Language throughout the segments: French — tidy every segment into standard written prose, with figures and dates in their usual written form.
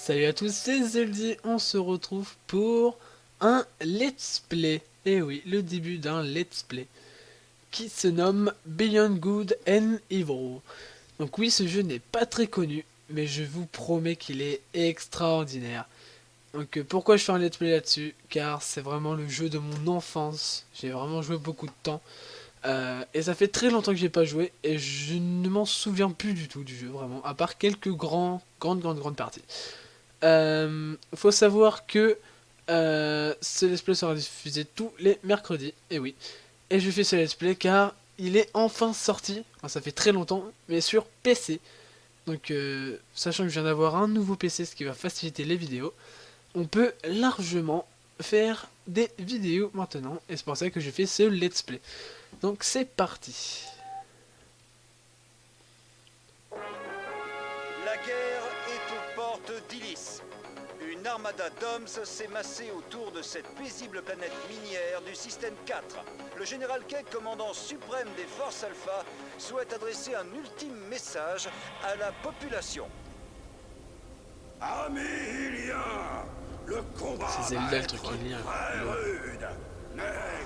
Salut à tous, c'est Zeldy, on se retrouve pour un let's play. Et oui, le début d'un let's play qui se nomme Beyond Good and Evil. Donc oui, ce jeu n'est pas très connu, mais je vous promets qu'il est extraordinaire. Donc pourquoi je fais un let's play là-dessus? Car c'est vraiment le jeu de mon enfance. J'ai vraiment joué beaucoup de temps. Et ça fait très longtemps que j'ai pas joué et je ne m'en souviens plus du tout du jeu, vraiment, à part quelques grandes parties. Faut savoir que ce let's play sera diffusé tous les mercredis, et oui. Et je fais ce let's play car il est enfin sorti, enfin, ça fait très longtemps, mais sur PC. Donc sachant que je viens d'avoir un nouveau PC, ce qui va faciliter les vidéos, on peut largement faire des vidéos maintenant, et c'est pour ça que je fais ce let's play. Donc c'est parti. La guerre est aux portes d'Ilis. Une armada d'hommes s'est massée autour de cette paisible planète minière du système 4. Le général Keg, commandant suprême des forces Alpha, souhaite adresser un ultime message à la population. Amis Iliens, le combat C'est Zelda, va le truc être Ilien. très rude. Mais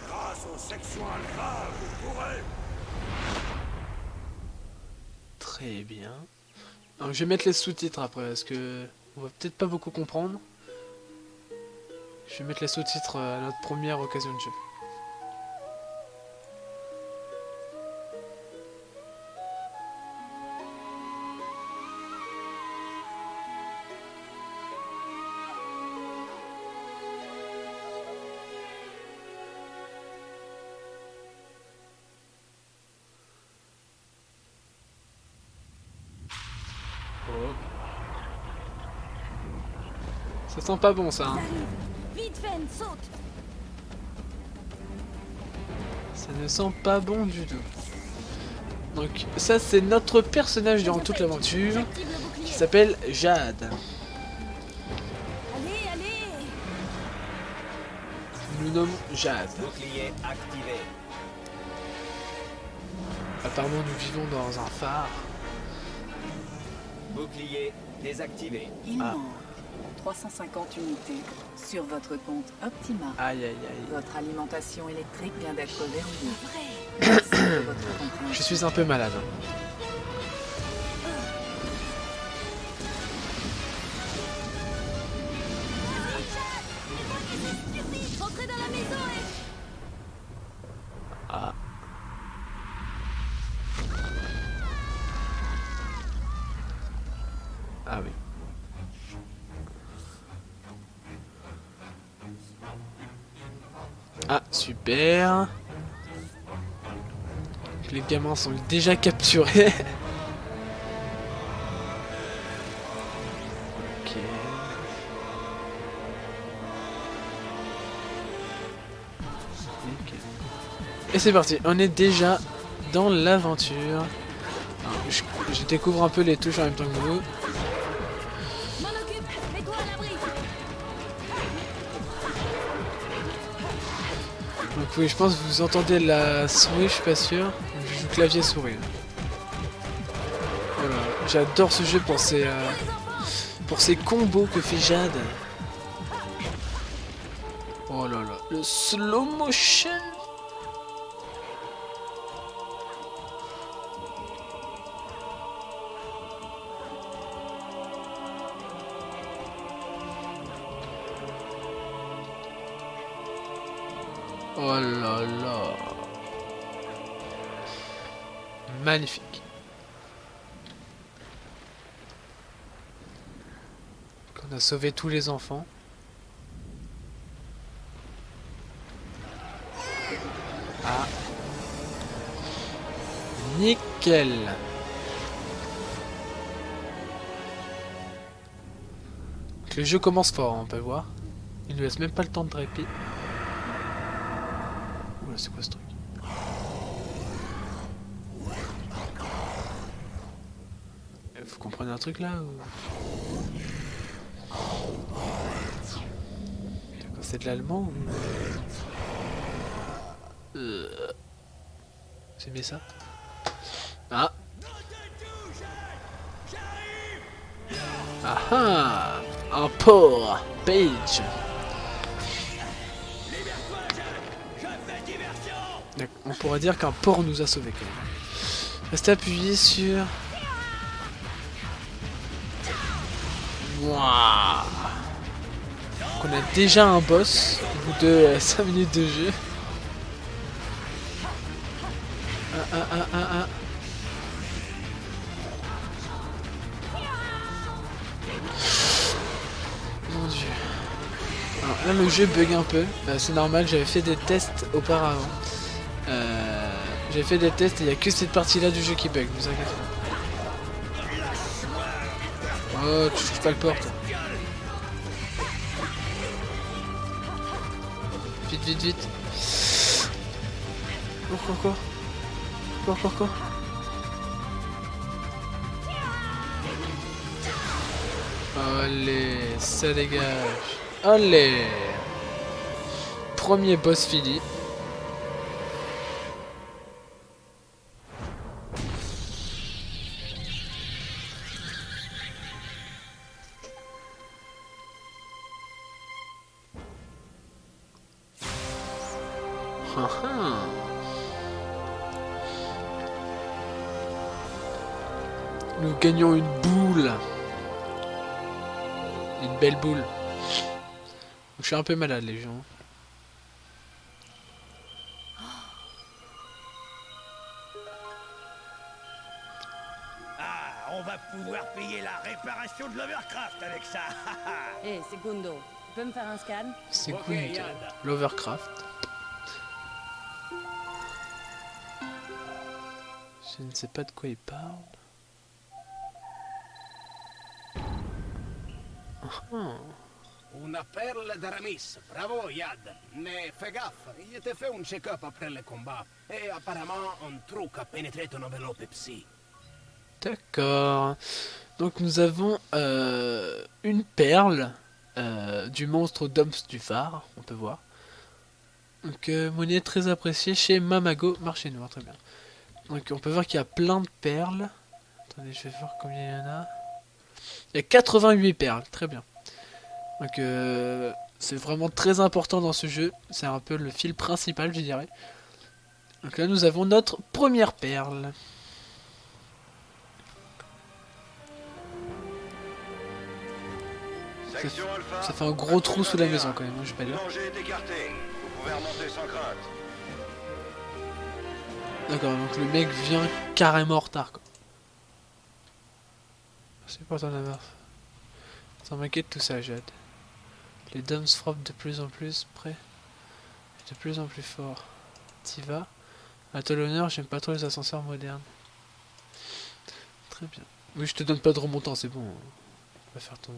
grâce aux sections Alpha, vous pourrez... Très bien. Donc je vais mettre les sous-titres après, parce que on va peut-être pas beaucoup comprendre. Je vais mettre les sous-titres à notre première occasion de jeu. Oh. Ça sent pas bon ça, hein. Vite, Fen, saute. Ça ne sent pas bon du tout. Donc ça c'est notre personnage durant toute l'aventure, J'active le qui bouclier. s'appelle Jade. Allez, allez. Nous nommons Jade. Bouclier activé. Apparemment nous vivons dans un phare. Bouclier désactivé. Il Ah. manque 350 unités sur votre compte Optima. Aïe aïe aïe. Votre alimentation électrique vient d'être verrouillée. Vrai. Merci de votre compréhension. Je suis un peu malade. Entrez dans la maison et... Ah. Ah oui. Ah, super. Les gamins sont déjà capturés. Ok. Nickel. Et c'est parti, on est déjà dans l'aventure. Alors, je découvre un peu les touches en même temps que vous. M'en occupe. Mets-toi à l'abri. Donc oui, je pense que vous entendez la souris, je suis pas sûr. Je joue clavier souris. Voilà. J'adore ce jeu pour ses combos que fait Jade. Oh là là, le slow motion. Oh là là. Magnifique. On a sauvé tous les enfants. Ah. Nickel. Donc, le jeu commence fort, hein, on peut voir. Il ne laisse même pas le temps de répit. Oula, c'est quoi ce truc? Vous comprenez un truc là ou... D'accord, c'est de l'allemand ou... J'ai mis ça. Ah. Ah ah. Un porc, Page. D'accord, on pourrait dire qu'un porc nous a sauvés quand même. Restez appuyé sur... Waouh. Donc on a déjà un boss au bout de 5 minutes de jeu. Ah. Mon dieu. Alors là le jeu bug un peu, c'est normal, j'avais fait des tests auparavant. J'avais fait des tests et il n'y a que cette partie là du jeu qui bug, vous inquiétez pas. Oh, tu touches pas le porte. Vite. Encore. Allez, ça dégage. Allez. Premier boss fini. Nous gagnons une boule. Une belle boule. Je suis un peu malade les gens. Ah, on va pouvoir payer la réparation de l'Overcraft avec ça. Hé, Secundo, tu peux me faire un scan? C'est Ok, good. Yann. L'Overcraft. Je ne sais pas de quoi il parle. Una perla d'Aramis. Bravo, Yad. Mais fais gaffe, il était fait un check-up après le combat. Et apparemment, un truc a pénétré ton enveloppe psy. D'accord. Donc nous avons une perle du monstre Doms du phare, on peut voir. Donc monnaie très appréciée chez Mamago, marché noir, très bien. Donc on peut voir qu'il y a plein de perles. Attendez, je vais voir combien il y en a. Il y a 88 perles, très bien. Donc c'est vraiment très important dans ce jeu. C'est un peu le fil principal, je dirais. Donc là nous avons notre première perle. Section Alpha, Ça fait un gros trou sous la maison quand même, je vais pas le dire. danger est écarté. Vous pouvez remonter sans crainte. D'accord, donc le mec vient carrément en retard quoi. C'est pas ton avare. Ça m'inquiète tout ça, Jade. Les Doms frappent de plus en plus près. De plus en plus fort. T'y vas? À toi l'honneur, j'aime pas trop les ascenseurs modernes. Très bien. Oui, je te donne pas de remontant, c'est bon. Tu vas faire ton...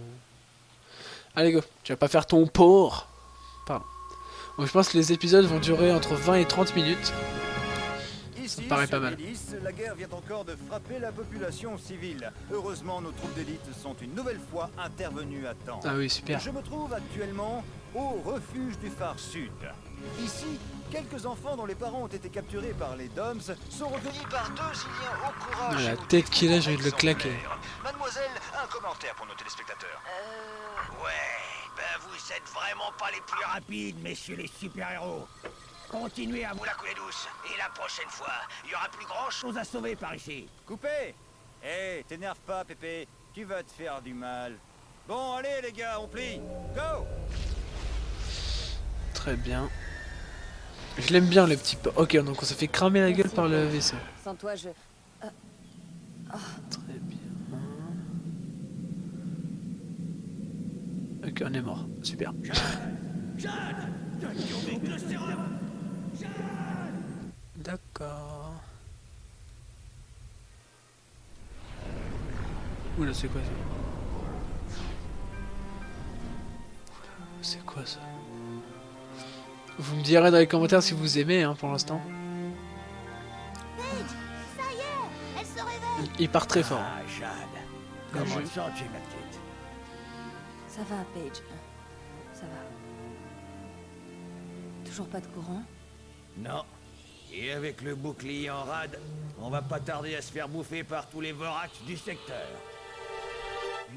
Allez go, tu vas pas faire ton porc. Pardon. Bon, je pense que les épisodes vont durer entre 20 et 30 minutes. Ici, me paraît sur pas mal. Vélis, la guerre vient encore de frapper la population civile. Heureusement, nos troupes d'élite sont une nouvelle fois intervenues à temps. Ah oui, super. Je me trouve actuellement au refuge du phare sud. Ici, quelques enfants dont les parents ont été capturés par les Doms sont recueillis par deux Iliens au courage. Ah, la et au tête qu'il a, dévouement j'ai envie de le claquer. exemplaire. Mademoiselle, un commentaire pour nos téléspectateurs. Ouais, ben vous êtes vraiment pas les plus rapides, messieurs les super-héros. Continuez à vous la couler douce. Et la prochaine fois, il y aura plus grand-chose à sauver par ici. Coupé. Hé, t'énerve pas, Pépé. Tu vas te faire du mal. Bon, allez les gars, on plie. Go. Très bien. Je l'aime bien le petit porc. Ok, donc on s'est fait cramer la gueule par le vaisseau. Sans toi, je... Très bien. Ok, on est mort. Super. D'accord. Oula, c'est quoi ça? C'est quoi ça? Vous me direz dans les commentaires si vous aimez, hein, pour l'instant. Ça y est, elle se réveille. Il part très fort. Ah, Jade. Le Comment jeu. te sens-tu, ma petite? Ça va, Paige. Ça va. Toujours pas de courant? Non. Et avec le bouclier en rade, on va pas tarder à se faire bouffer par tous les vorax du secteur.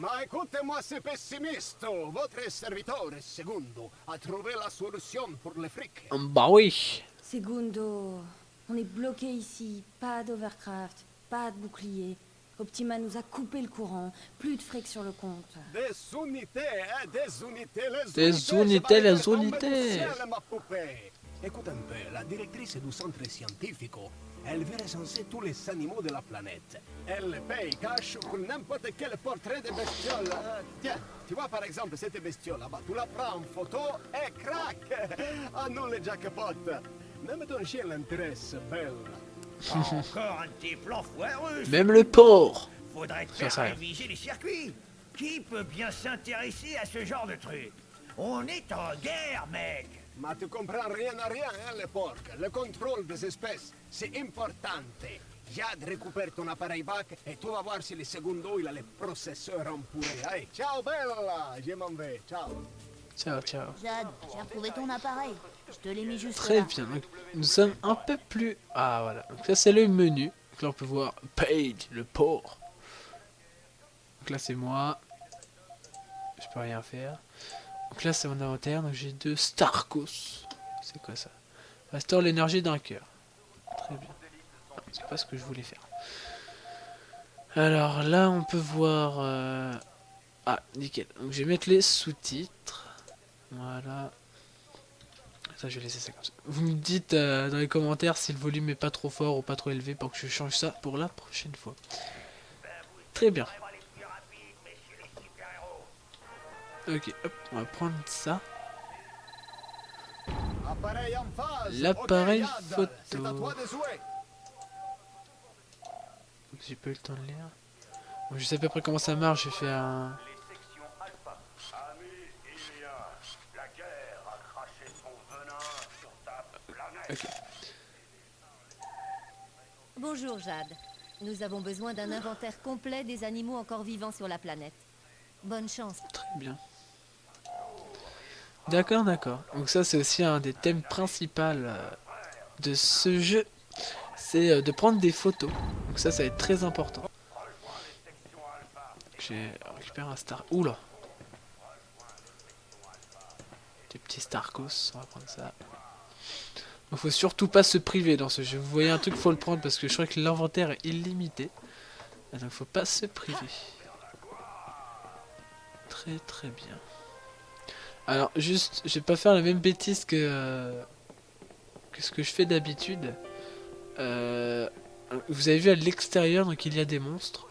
Ma écoutez-moi, c'est pessimiste. Votre serviteur, Segundo, a trouvé la solution pour les frics. Bah oui. Segundo, on est bloqué ici. Pas d'overcraft, pas de bouclier. Optima nous a coupé le courant. Plus de fric sur le compte. Des unités, hein, des unités, les Des unités, unités, je vais les faire tomber unités. du ciel, ma poupée. Écoute un peu, la directrice du centre scientifique, elle veut recenser tous les animaux de la planète. Elle paye cash pour n'importe quel portrait de bestiole. Tiens, tu vois par exemple cette bestiole là-bas, tu la prends en photo et crac. À nous les jackpots. Même ton chien l'intéresse, belle. Encore un de tes plans foireux. Même le porc. Faudrait te Ça, faire ça. réviser les circuits. Qui peut bien s'intéresser à ce genre de truc? On est en guerre, mec. Mais tu comprends rien à rien, hein, les porcs. Le contrôle des espèces, c'est important. Jade récupère ton appareil bac et tu vas voir si le secondo il a les processeurs empourrés. Allez, ciao bella, je m'en vais, ciao. Ciao, ciao. Jade, j'ai retrouvé ton appareil. Je te l'ai mis juste Très là. bien. Donc, nous sommes un peu plus... Ah, voilà. Donc ça, c'est le menu. Donc là, on peut voir Page, le porc. Donc là, c'est moi. Je peux rien faire. Donc là, c'est mon inventaire. Donc j'ai 2 Starkos. C'est quoi ça? Restaure l'énergie d'un cœur. Très bien. Non, c'est pas ce que je voulais faire. Alors là, on peut voir... Ah, nickel. Donc je vais mettre les sous-titres. Voilà. Ça, je vais laisser ça comme ça. Vous me dites dans les commentaires si le volume est pas trop fort ou pas trop élevé pour que je change ça pour la prochaine fois. Très bien. Ok, hop, on va prendre ça. Appareil en phase. L'appareil Ok, Jade, photo. c'est à toi de jouer. J'ai pas eu le temps de lire. Bon, je sais à peu près comment ça marche. J'ai fait un... Ok. Bonjour Jade. Nous avons besoin d'un inventaire complet des animaux encore vivants sur la planète. Bonne chance. Très bien. D'accord, d'accord. Donc ça, c'est aussi un des thèmes principaux de ce jeu. C'est de prendre des photos. Donc ça va être très important. J'ai récupéré un star... Oula. Des petits Starkos, on va prendre ça. Il faut surtout pas se priver dans ce jeu. Vous voyez un truc, faut le prendre parce que je crois que l'inventaire est illimité. Donc faut pas se priver. Très très bien. Alors juste, je vais pas faire la même bêtise que ce que je fais d'habitude. Vous avez vu à l'extérieur, donc il y a des monstres.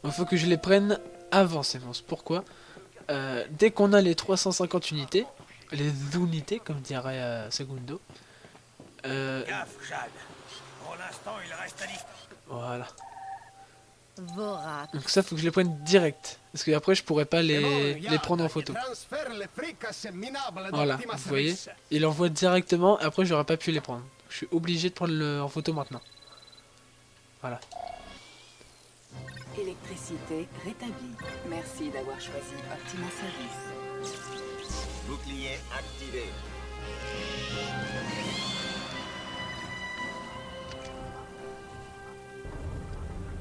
Il faut que je les prenne avant ces monstres. Pourquoi? Dès qu'on a les 350 unités, les unités comme dirait Segundo. Gaffe, Jade. Pour l'instant, il reste à distance. Voilà. Vorak. Donc ça, faut que je les prenne direct. Parce que après, je pourrais pas les prendre en photo. Voilà, vous voyez. Il envoie directement, après, j'aurais pas pu les prendre. Je suis obligé de prendre en photo maintenant. Voilà. Électricité rétablie. Merci d'avoir choisi Optima Service. Bouclier activé.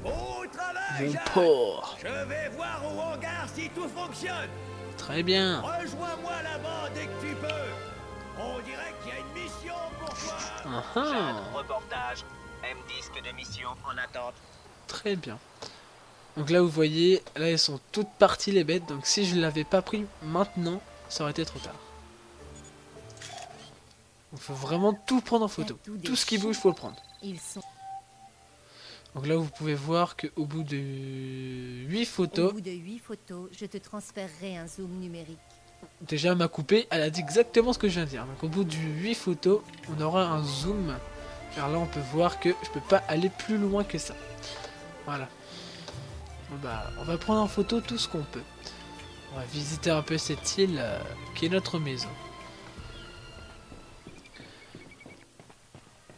Au travail, Mon Jade. porc. Je vais voir au hangar si tout fonctionne. Très bien. Rejoins-moi là-bas dès que tu peux. On dirait qu'il y a une mission pour toi. Ah ah. Reportage. M-disque de mission en attente. Très bien. Donc là, vous voyez, là, elles sont toutes parties les bêtes. Donc si je ne l'avais pas pris maintenant, ça aurait été trop tard. Il faut vraiment tout prendre en photo. Tout ce qui bouge, faut le prendre. Ils sont Donc là, vous pouvez voir qu'au bout de 8 au photos, bout de 8 photos, je te transférerai un zoom numérique. déjà ma coupée, elle a dit exactement ce que je viens de dire. Donc au bout de 8 photos, on aura un zoom. Car là, on peut voir que je peux pas aller plus loin que ça. Voilà. Bon, bah, on va prendre en photo tout ce qu'on peut. On va visiter un peu cette île qui est notre maison.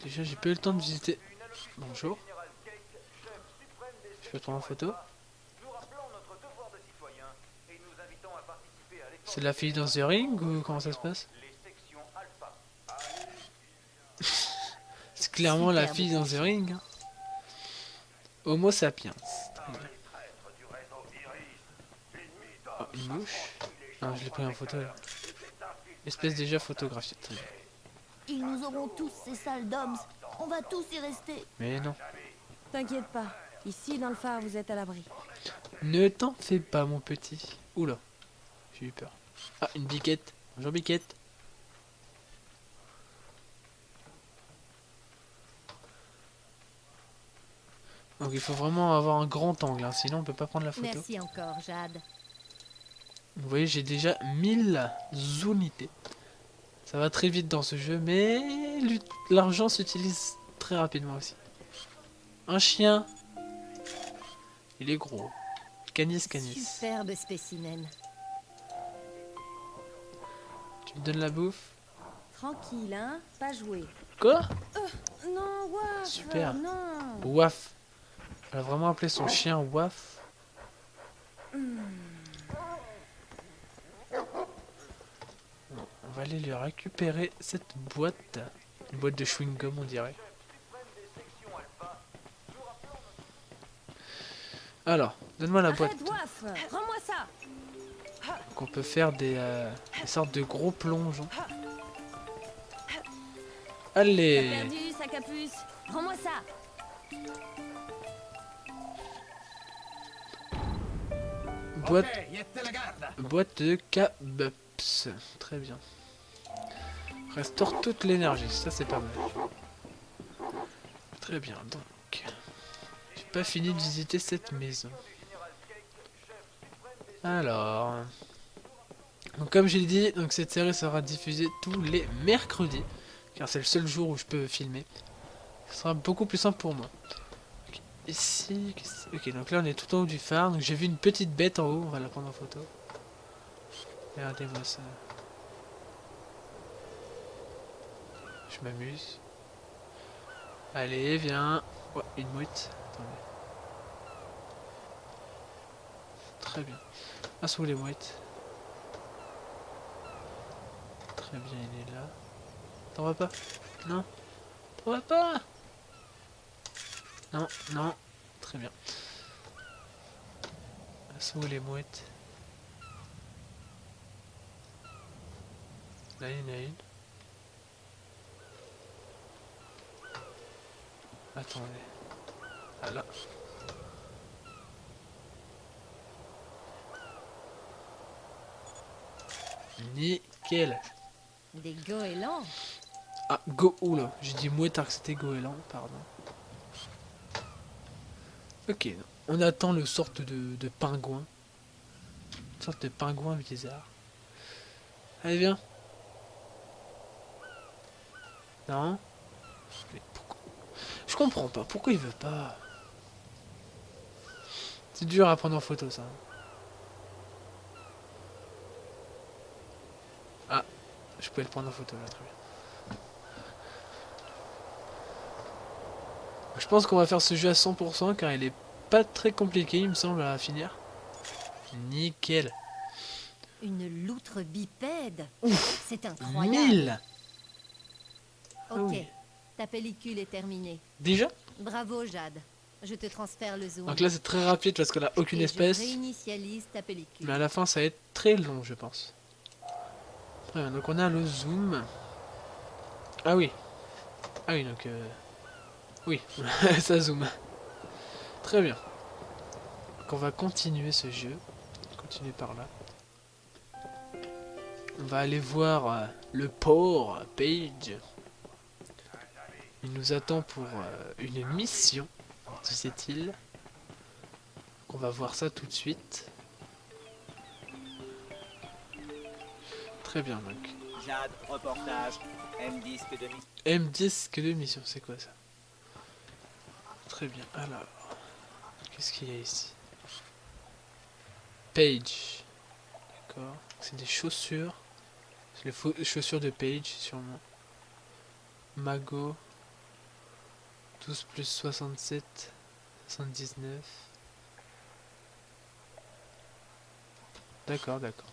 Déjà, j'ai pas eu le temps de visiter. Bonjour. Je peux te prendre en photo. C'est la fille dans The Ring ou comment ça se passe? C'est clairement la fille dans The Ring. Hein. Homo sapiens. Très bien. Oh, une mouche. Non, je l'ai pris en photo. Là. Espèce déjà photographiée. Très bien. Ils nous auront tous, ces sales DOMS. On va tous y rester. Mais non. T'inquiète pas. Ici, dans le phare, vous êtes à l'abri. Ne t'en fais pas, mon petit. Oula. J'ai eu peur. Ah, une biquette. Bonjour, biquette. Donc il faut vraiment avoir un grand angle, hein, sinon on peut pas prendre la photo. Merci encore, Jade. Vous voyez, j'ai déjà 1000 unités. Ça va très vite dans ce jeu, mais l'argent s'utilise très rapidement aussi. Un chien. Il est gros. Canis, canis. Superbe spécimen. Tu me donnes la bouffe? Tranquille, hein. Pas jouer. Quoi? Non, Waf. Super. Non. Waf. Elle a vraiment appelé son chien Waf. On va aller lui récupérer cette boîte. Une boîte de chewing-gum, on dirait. Alors, donne-moi la boîte. Arrête, Waf. Rends-moi ça. Donc on peut faire des sortes de gros plongeons. T'as Allez! perdu, sac à puce. Rends-moi ça. Boîte, Ok, yette la garde. boîte de K-Bups. Très bien. Restaure toute l'énergie, ça c'est pas mal. Très bien, donc. J'ai pas fini de visiter cette maison. Alors. Donc comme j'ai dit, donc cette série sera diffusée tous les mercredis. Car c'est le seul jour où je peux filmer. Ce sera beaucoup plus simple pour moi. Ok, ici, ok, donc là on est tout en haut du phare. Donc j'ai vu une petite bête en haut, on va la prendre en photo. Regardez-moi ça. Je m'amuse. Allez, viens. Ouais, une mouette. Attendez. Très bien. Ah, sous les mouettes. Très bien, il est là. T'en vas pas? Non? T'en vas pas? Non, non. Très bien. Ah, sous les mouettes. Là, il y en a une. Attendez. Ah là. Nickel. Des goélands. Ah, go... Oula, j'ai dit mouette alors que c'était goéland, pardon. Ok, on attend le sorte de pingouin. Une sorte de pingouin bizarre. Allez, viens. Non? Mais pourquoi... Je comprends pas, pourquoi il veut pas? C'est dur à prendre en photo, ça. Ah, je pouvais le prendre en photo, là, très bien. Je pense qu'on va faire ce jeu à 100% car il est pas très compliqué, il me semble, à finir. Nickel. Une loutre bipède. Ouf. C'est incroyable. 1000. Ok, oui. ta pellicule est terminée. Déjà? Bravo, Jade. Je te transfère le zoom. Donc là c'est très rapide parce qu'on a aucune Et espèce. Je réinitialise ta pellicule. Mais à la fin ça va être très long je pense. Très bien, donc on a le zoom. Ah oui. Ah oui donc oui, ça zoom. Très bien. Donc on va continuer ce jeu. Continuer par là. On va aller voir le port Page. Il nous attend pour une mission, disait-il. On va voir ça tout de suite. Très bien donc. Jade, reportage, M-Disque de mission. M-Disque de mission, c'est quoi ça? Très bien, alors. Qu'est-ce qu'il y a ici? Page. D'accord. C'est des chaussures. C'est les chaussures de Page, sûrement. Mago. 12 plus 67. 79. D'accord, d'accord.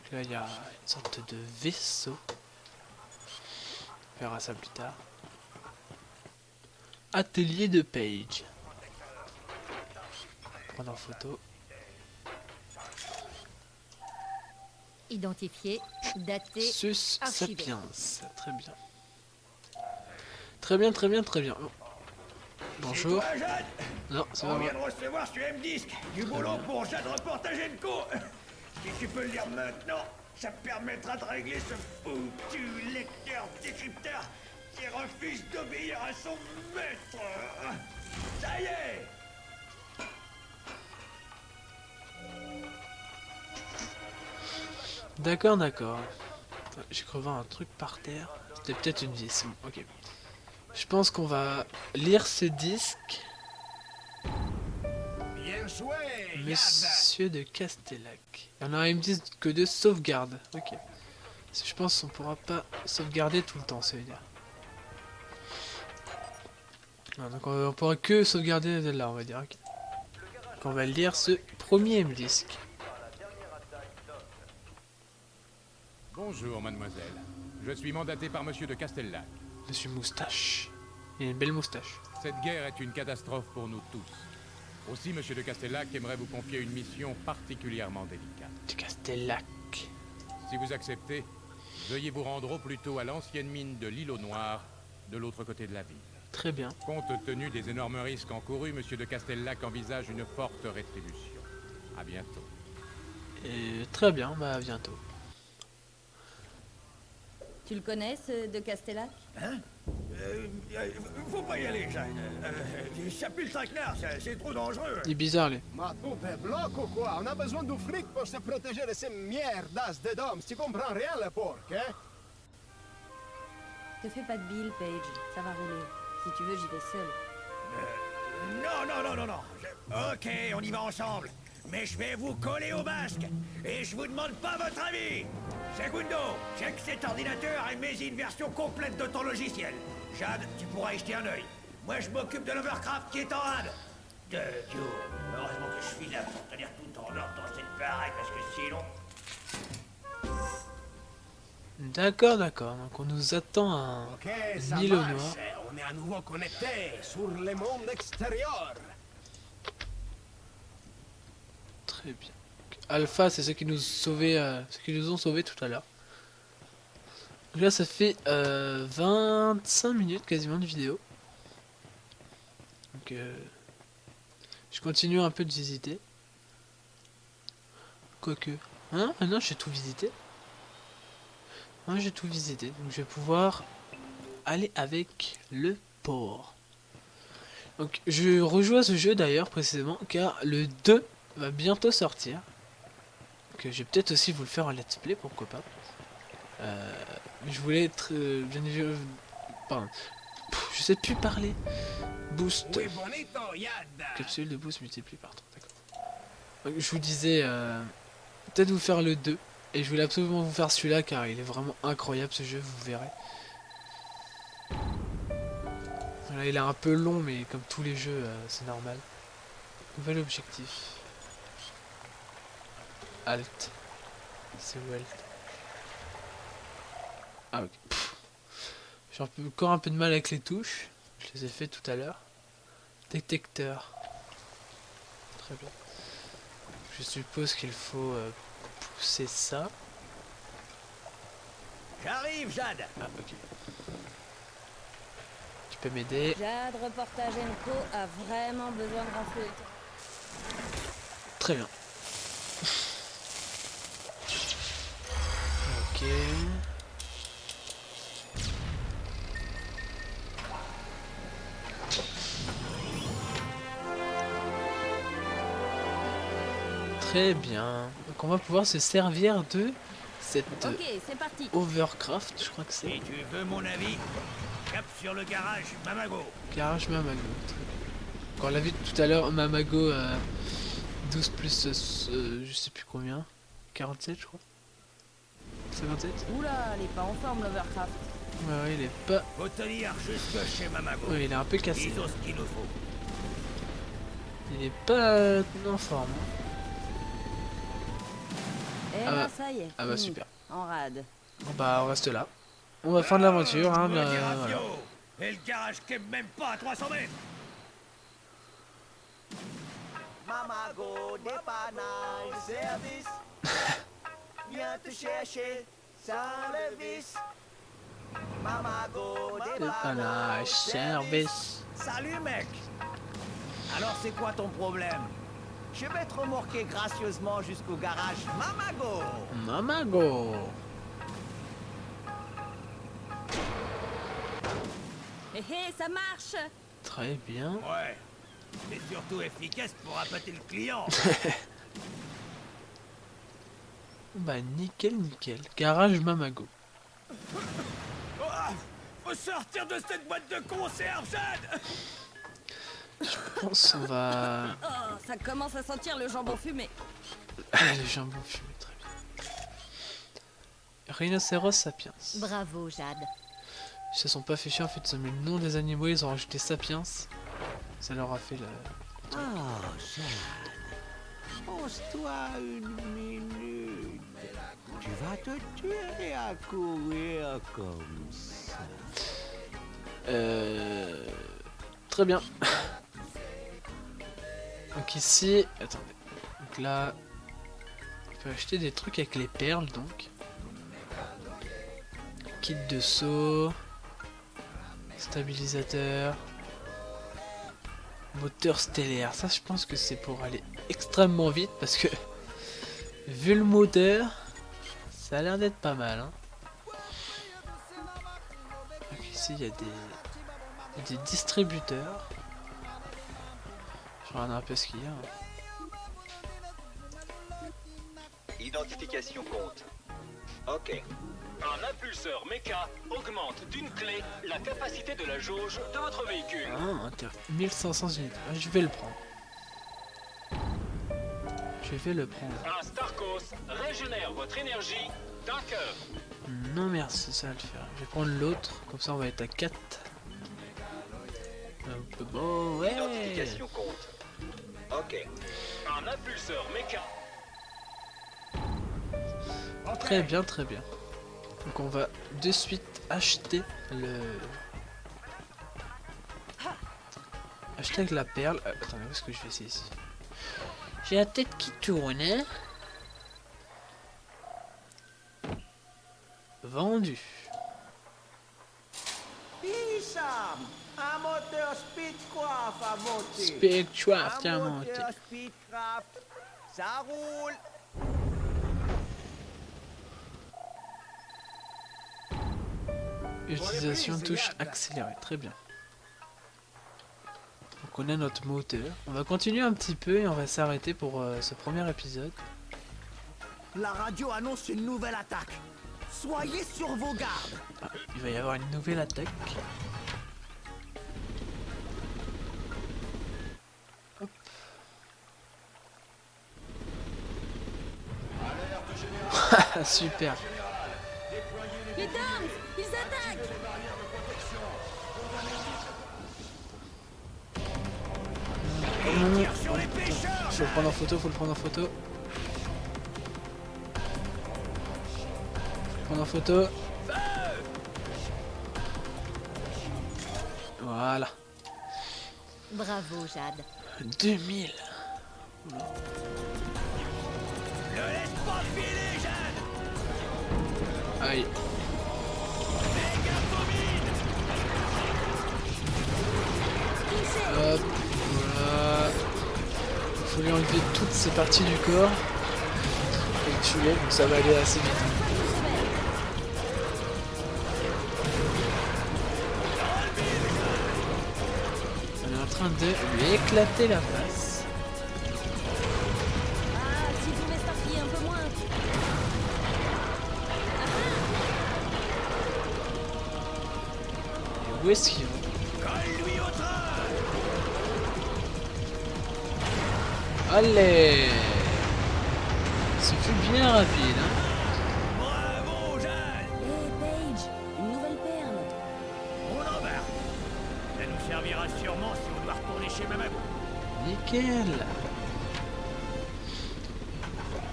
Donc là, il y a une sorte de vaisseau. On verra ça plus tard. Atelier de Page. Prendre en photo. Identifié, daté, Sus archivé. Sapiens. Très bien. Très bien, très bien, très bien. Oh. Bonjour. C'est toi, Jade? Non, c'est pas On moi. vient de recevoir sur M-Disque du boulot pour Jade Reportage Co. Si tu peux le lire maintenant, ça me permettra de régler ce foutu lecteur décrypteur qui refuse d'obéir à son maître. Ça y est! D'accord, d'accord. J'ai cru voir un truc par terre. C'était peut-être une vis. Bon, ok. Je pense qu'on va lire ce disque. Bien joué, Yad. Monsieur de Castellac. Il y en a, ils me disent que de sauvegarde. Ok. Je pense qu'on pourra pas sauvegarder tout le temps, ça veut dire. Non, donc on pourra que sauvegarder de là, on va dire. Okay. Donc on va lire ce premier disque. Bonjour, mademoiselle. Je suis mandaté par monsieur de Castellac. Monsieur Moustache. Il a une belle moustache. Cette guerre est une catastrophe pour nous tous. Aussi, monsieur de Castellac aimerait vous confier une mission particulièrement délicate. De Castellac. Si vous acceptez, veuillez vous rendre au plus tôt à l'ancienne mine de l'île au Noir, de l'autre côté de la ville. Très bien. Compte tenu des énormes risques encourus, monsieur de Castellac envisage une forte rétribution. À bientôt. Et très bien, bah à bientôt. Tu le connais, ce de Castellac? Hein? Faut pas y aller, Jade. Ça pue le traquenard, c'est trop dangereux. Il est bizarre, lui. Ma tout est bloc ou quoi? On a besoin de flics pour se protéger de ces mierdas de Doms. Tu comprends rien, le porc, hein? Te fais pas de bile, Paige. Ça va rouler. Si tu veux, j'y vais seul. Non. Ok, on y va ensemble. Mais je vais vous coller au masque. Et je vous demande pas votre avis. Segundo, check cet ordinateur et mets-y une version complète de ton logiciel. Jade, tu pourras y jeter un œil. Moi, je m'occupe de l'Overcraft qui est en rade. Dieu, heureusement que je suis là pour tenir tout en ordre dans cette baraque, parce que sinon... D'accord, d'accord. Donc on nous attend à Ok, ça île au marche. noir. On est à nouveau connectés sur le monde extérieur. Très bien. Donc, Alpha, c'est ceux qui nous sauvaient, ceux qui nous ont sauvés tout à l'heure. Donc là, ça fait 25 minutes quasiment de vidéo. Donc je continue un peu de visiter. Quoique. Hein? Ah non, j'ai tout visité. Moi, j'ai tout visité. Donc je vais pouvoir aller avec le port. Donc je rejoue à ce jeu d'ailleurs précisément car le 2 va bientôt sortir. Donc je vais peut-être aussi vous le faire en let's play, pourquoi pas. Mais je voulais être bien évidemment... Pardon. Je sais plus parler. Boost. Oui, bonito, Yad. Capsule de boost multiplie par 3. D'accord. Donc je vous disais peut-être vous faire le 2. Et je voulais absolument vous faire celui-là car il est vraiment incroyable ce jeu, vous verrez. Voilà, il est un peu long mais comme tous les jeux c'est normal. Nouvel objectif. Alt. C'est où Alt? Ah ok. J'ai encore un peu de mal avec les touches. Je les ai fait tout à l'heure. Détecteur. Très bien. Je suppose qu'il faut pousser ça. J'arrive, Jade. Ah ok. Tu peux m'aider? Jade Reportage Co a vraiment besoin de renflouer. Très bien. Ok. Très bien. Donc on va pouvoir se servir de cette Ok, c'est parti. Overcraft, je crois que c'est. Si tu veux mon avis, cap sur le garage Mamago. Garage Mamago. Très bien. Donc on l'a vu tout à l'heure, Mamago 12 plus je sais plus combien. 47 je crois. 57. Oula, elle est pas en forme, l'Overcraft. Ouais, il est pas. Faut tenir jusque chez Mamago. Ouais, il est un peu cassé. Ils ont ce qu'il nous faut. Il est pas en forme. Hein. Et Ah là, bah. ça y est. Ah bah fini. super. En rade. Bon bah on reste là. On va faire de l'aventure. Hein, Voilà. voilà. Et le garage qui est même pas à 300 mètres. Mamago, dépannage, service. viens te chercher, service. Mamago, Dépannage, service. Salut mec. Alors c'est quoi ton problème? Je vais te remorquer gracieusement jusqu'au garage Mamago. Mamago. Hé hé, ça marche! Très bien. Ouais. C'est surtout efficace pour appâter le client. Bah nickel, nickel. Garage Mamago. Faut sortir de cette boîte de conserve, Jade. Je pense qu'on va... Oh, ça commence à sentir le jambon fumé. Le jambon fumé, très bien. Rhinocéros sapiens. Bravo, Jade. Ils se sont pas fait chier, en fait, ils ont mis le nom des animaux, ils ont rajouté sapiens. Ça leur a fait le... Oh, Jade. Pose-toi une minute. Tu vas te tuer à courir comme ça. Très bien. Donc ici... Attendez. Donc là... On peut acheter des trucs avec les perles, donc. Kit de saut. Stabilisateur. Moteur stellaire. Ça, je pense que c'est pour aller extrêmement vite, parce que... Vu le moteur... Ça a l'air d'être pas mal, hein. Donc ici, il y a des distributeurs. Je regarde un peu ce qu'il y a. Hein. Identification compte. Ok. Un impulseur méca augmente d'une clé la capacité de la jauge de votre véhicule. Ah, 1500 unités. Ah, je vais le prendre. Je vais le prendre. Un Starkos régénère votre énergie d'un cœur. Non merci, ça va le faire. Je vais prendre l'autre, comme ça on va être à 4. Bon, ouais. Identification compte. Ok. Un impulseur méca. Très bien, très bien. Donc on va de suite acheter le... Acheter avec la perle. Attendez, où est-ce que je fais ça ici? J'ai la tête qui tourne, hein. Vendu. Issam, un moteur Speedcraft à monter. Speedcraft à Un monter. moteur Speedcraft, ça roule. Utilisation touche accélérée, très bien. Donc on a notre moteur. On va continuer un petit peu et on va s'arrêter pour ce premier épisode. La radio annonce une nouvelle attaque. Soyez sur vos gardes. Ah, il va y avoir une nouvelle attaque. Hop. Super. Les dames, ils attaquent! Faut le prendre en photo, faut le prendre en photo. Prendre en photo. Voilà. Bravo, Jade. 2000. Ne laisse pas filer, Jade. Aïe. Hop, voilà. Il faut lui enlever toutes ces parties du corps et le tuer, donc ça va aller assez vite. On est en train de lui éclater la face. Ah, s'il pouvait s'appuyer un peu moins. Et où est-ce qu'il va? Colle-lui au train. Allez! Ce fut bien rapide, hein? Bravo, Jade. Hé, Paige, une nouvelle perle. On embarque. Ça nous servira sûrement si on doit retourner chez Mamago. Nickel!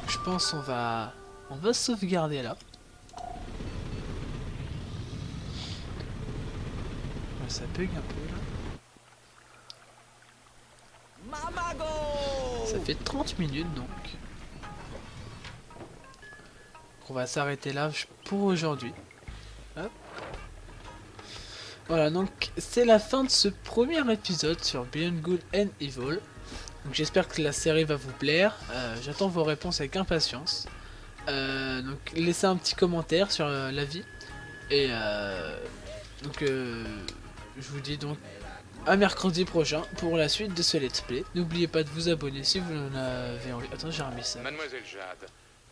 Je pense on va sauvegarder là. Ouais, ça bug un peu là. Mamago. Ça fait 30 minutes donc. on va s'arrêter là pour aujourd'hui. Hop. Voilà, donc c'est la fin de ce premier épisode sur Beyond Good and Evil. Donc j'espère que la série va vous plaire. J'attends vos réponses avec impatience. Donc laissez un petit commentaire sur l'avis. Et donc je vous dis donc à mercredi prochain pour la suite de ce let's play. N'oubliez pas de vous abonner si vous en avez envie. Attends, j'ai remis ça. Mademoiselle Jade,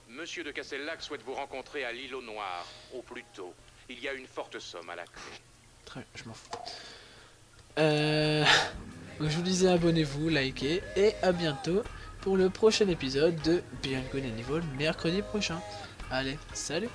Monsieur de Castellac souhaite vous rencontrer à l'îlot Noir, au plus tôt. Il y a une forte somme à la clé. Très bien, je m'en fous. Donc je vous disais abonnez-vous, likez et à bientôt pour le prochain épisode de Beyond Good and Evil mercredi prochain. Allez, salut!